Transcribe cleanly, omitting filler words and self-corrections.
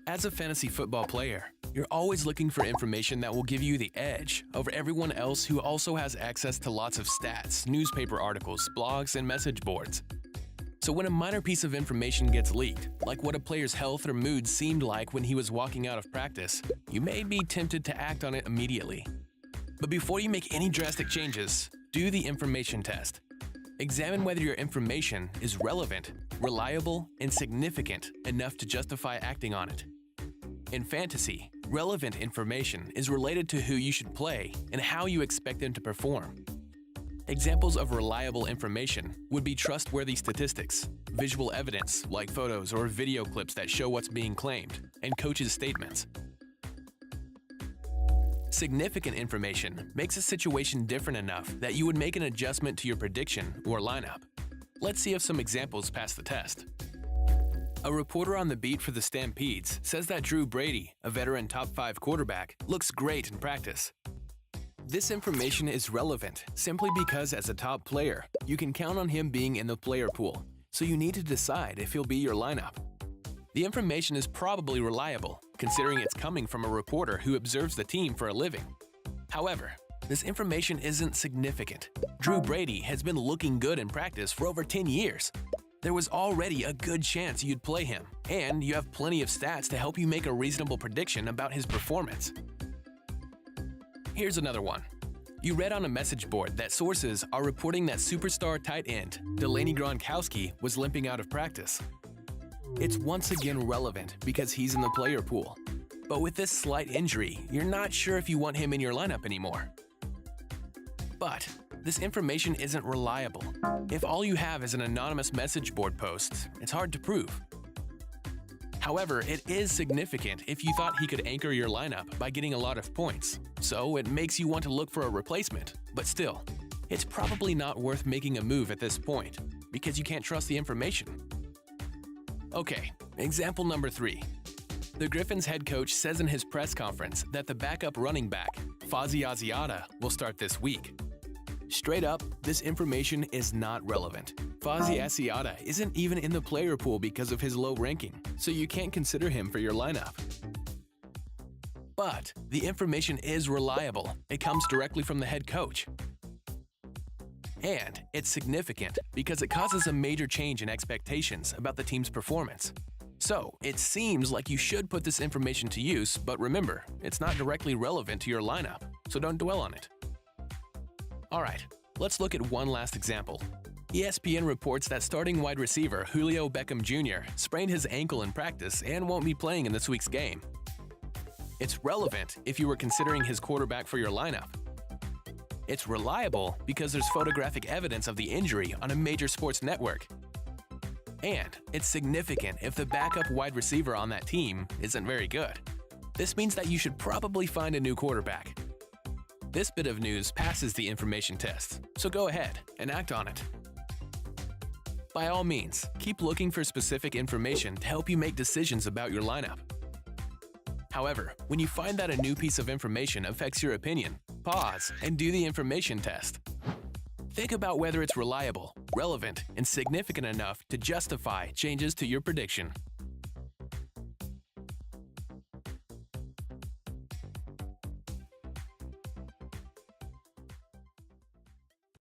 As a fantasy football player, you're always looking for information that will give you the edge over everyone else who also has access to lots of stats, newspaper articles, blogs, and message boards. So when a minor piece of information gets leaked, like what a player's health or mood seemed like when he was walking out of practice, you may be tempted to act on it immediately. But before you make any drastic changes, do the information test. Examine whether your information is relevant, reliable, and significant enough to justify acting on it. In fantasy, relevant information is related to who you should play and how you expect them to perform. Examples of reliable information would be trustworthy statistics, visual evidence like photos or video clips that show what's being claimed, and coaches' statements. Significant information makes a situation different enough that you would make an adjustment to your prediction or lineup. Let's see if some examples pass the test. A reporter on the beat for the Stampedes says that Brady, a veteran top 5 quarterback, looks great in practice. This information is relevant simply because as a top player, you can count on him being in the player pool, so you need to decide if he'll be your lineup. The information is probably reliable, considering it's coming from a reporter who observes the team for a living. However, this information isn't significant. Brady has been looking good in practice for over 10 years. There was already a good chance you'd play him, and you have plenty of stats to help you make a reasonable prediction about his performance. Here's another one. You read on a message board that sources are reporting that superstar tight end Gronkowski was limping out of practice. It's once again relevant because he's in the player pool. But with this slight injury, you're not sure if you want him in your lineup anymore. But this information isn't reliable. If all you have is an anonymous message board post, it's hard to prove. However, it is significant if you thought he could anchor your lineup by getting a lot of points, so it makes you want to look for a replacement. But still, it's probably not worth making a move at this point, because you can't trust the information. Okay, example number 3. The Griffins head coach says in his press conference that the backup running back, Fozzie Asiata, will start this week. Straight up, this information is not relevant. Fozzie Asiata isn't even in the player pool because of his low ranking, so you can't consider him for your lineup. But the information is reliable. It comes directly from the head coach. And it's significant because it causes a major change in expectations about the team's performance. So it seems like you should put this information to use, but remember, it's not directly relevant to your lineup, so don't dwell on it. Alright, let's look at one last example. ESPN reports that starting wide receiver Julio Beckham Jr. sprained his ankle in practice and won't be playing in this week's game. It's relevant if you were considering his quarterback for your lineup. It's reliable because there's photographic evidence of the injury on a major sports network. And it's significant if the backup wide receiver on that team isn't very good. This means that you should probably find a new quarterback. This bit of news passes the information test, so go ahead and act on it. By all means, keep looking for specific information to help you make decisions about your lineup. However, when you find that a new piece of information affects your opinion, pause and do the information test. Think about whether it's reliable, relevant, and significant enough to justify changes to your prediction.